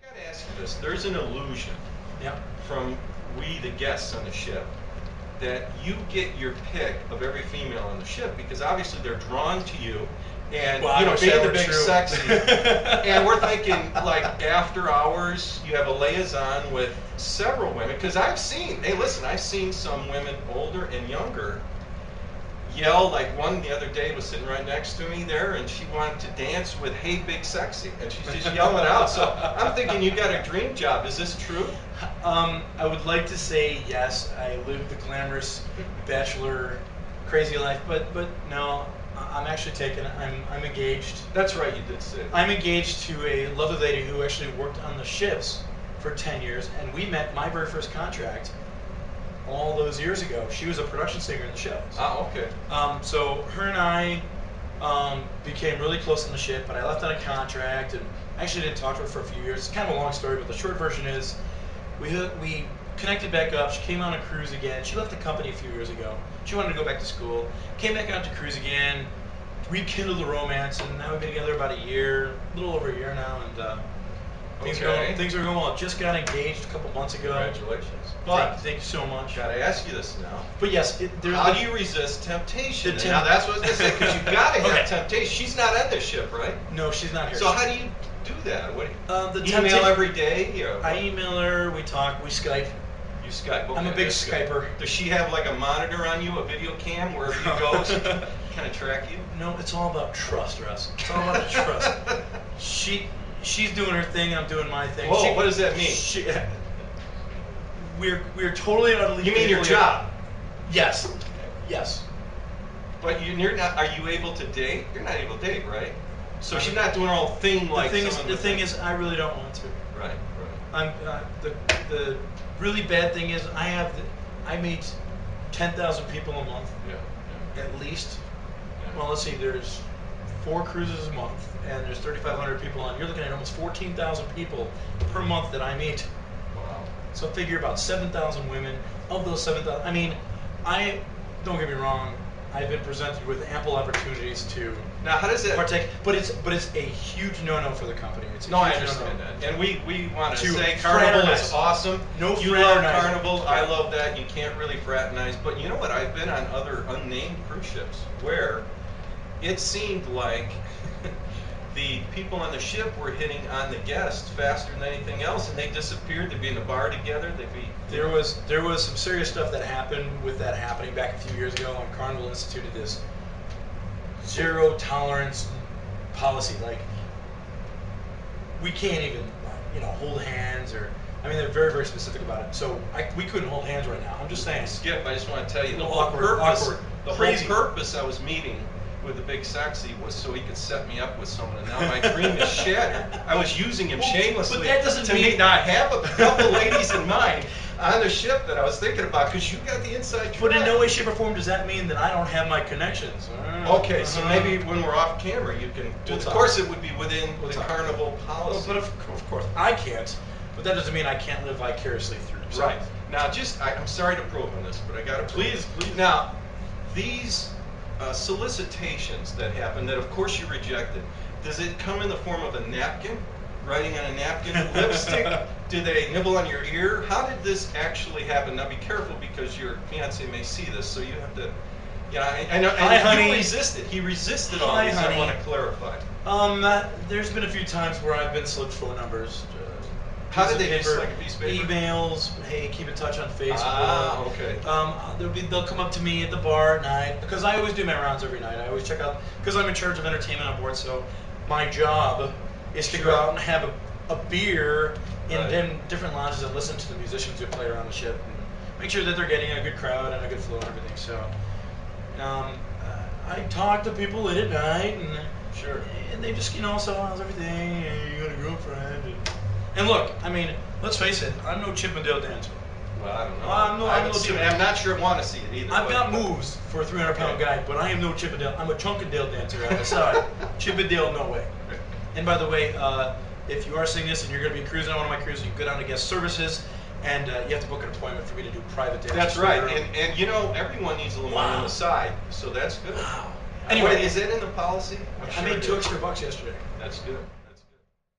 I gotta ask you this. There's an illusion Yeah. from we, the guests on the ship, that you get your pick of every female on the ship because obviously they're drawn to you, and Well, I wish being that the were big true. sexy. And we're thinking like after hours, you have a liaison with several women because I've seen. Hey, listen, I've seen some women older and younger yell. Like one the other day was sitting right next to me there, and she wanted to dance with "Hey Big Sexy," and she's just yelling out. So I'm thinking you got a dream job. Is this true? I would like to say yes. I live the glamorous bachelor, crazy life, but no. I'm actually taken. I'm engaged. That's right, you did say that. I'm engaged to a lovely lady who actually worked on the ships for 10 years, and we met my very first contract all those years ago. She was a production singer in the shows. Oh, okay. So her and I became really close on the ship, but I left on a contract and actually didn't talk to her for a few years. It's kind of a long story, but the short version is we connected back up. She came on a cruise again. She left the company a few years ago. She wanted to go back to school. Came back out to cruise again, rekindled the romance, and now we've been together about a year, a little over a year now, and things are going well. Just got engaged a couple months ago. Congratulations. But thank you so much. Gotta ask you this now. But yes, how do you resist temptation? The Now that's what I was gonna say, because you gotta have Okay. temptation. She's not on this ship, right? No, she's not here. So how do you do that? What do the you email every day? Or I email her. We talk. We Skype. You Skype. Okay, I'm a big that's good. Skyper. Does she have like a monitor on you, a video cam, wherever you go, so she can kind of track you? No, it's all about trust, Russ. It's all about trust. She's doing her thing. I'm doing my thing. Whoa, what does that mean? We're totally and utterly. You mean your job? Yes. Yes. But you're not. Are you able to date? You're not able to date, right? So she's not doing her own thing like. The thing is, I really don't want to. Right. I'm the really bad thing is I meet 10,000 people a month. Yeah. At least. Yeah. Well, let's see. There's 4 cruises a month, and there's 3,500 people on. You're looking at almost 14,000 people per month that I meet. Wow. So figure about 7,000 women. Of those 7,000, I mean, don't get me wrong. I've been presented with ample opportunities to Now, how does that partake, but it's a huge no-no for the company. It's a No, I huge understand no-no. that. And we want to To say Carnival is fraternize. awesome. No You love fraternizing. Carnival. I love that. You can't really fraternize. But you know what? I've been on other unnamed cruise ships where it seemed like the people on the ship were hitting on the guests faster than anything else, and they disappeared. They'd be in the bar together. They'd be. There was some serious stuff that happened with that happening back a few years ago when Carnival instituted this zero tolerance policy. Like, we can't even hold hands, or I mean, they're very, very specific about it. So we couldn't hold hands right now. I'm just saying. Skip, I just want to tell you the A whole little awkward, the crazy. whole purpose I was meeting with the big sexy was so he could set me up with someone, and now my dream is shattered. I was using him shamelessly. But that doesn't to mean- meet. Now I have a couple ladies in mind on the ship that I was thinking about because you got the inside track. But in no way, shape, or form does that mean that I don't have my connections. Okay, so maybe when we're off camera, you can. We'll Of talk. course, it would be within We'll the talk. Carnival policy. But of course, I can't. But that doesn't mean I can't live vicariously through. So. Right. Now, I'm sorry to probe on this, but I got to Please. Now, these solicitations that happen, that of course you rejected, does it come in the form of a napkin, writing on a napkin, lipstick? Do they nibble on your ear? How did this actually happen? Now, be careful because your fiance may see this, so you have to. I know. Hi, And honey. you resisted. He resisted all Hi, these. honey. I want to clarify. There's been a few times where I've been slipped phone numbers. How did piece they of just like a piece of paper? Emails. Hey, keep in touch on Facebook. Ah, okay. They'll come up to me at the bar at night because I always do my rounds every night. I always check out because I'm in charge of entertainment on board. So my job is to go out and have a beer in different lounges and listen to the musicians who play around the ship and make sure that they're getting a good crowd and a good flow and everything. So I talk to people late at night and they just so how's everything? Hey, you got a girlfriend? And look, I mean, let's face it, I'm no Chippendale dancer. Well, I don't know. I'm not sure I want to see it either. I've got moves for a 300-pound guy, but I am no Chippendale. I'm a Chunkendale dancer on the side. Chippendale, no way. And by the way, if you are seeing this and you're going to be cruising on one of my cruises, you can go down to guest services, and you have to book an appointment for me to do private dances. That's right. And everyone needs a little money on the side, so that's good. Wow. Anyway, is it in the policy? I made $2 extra yesterday. That's good.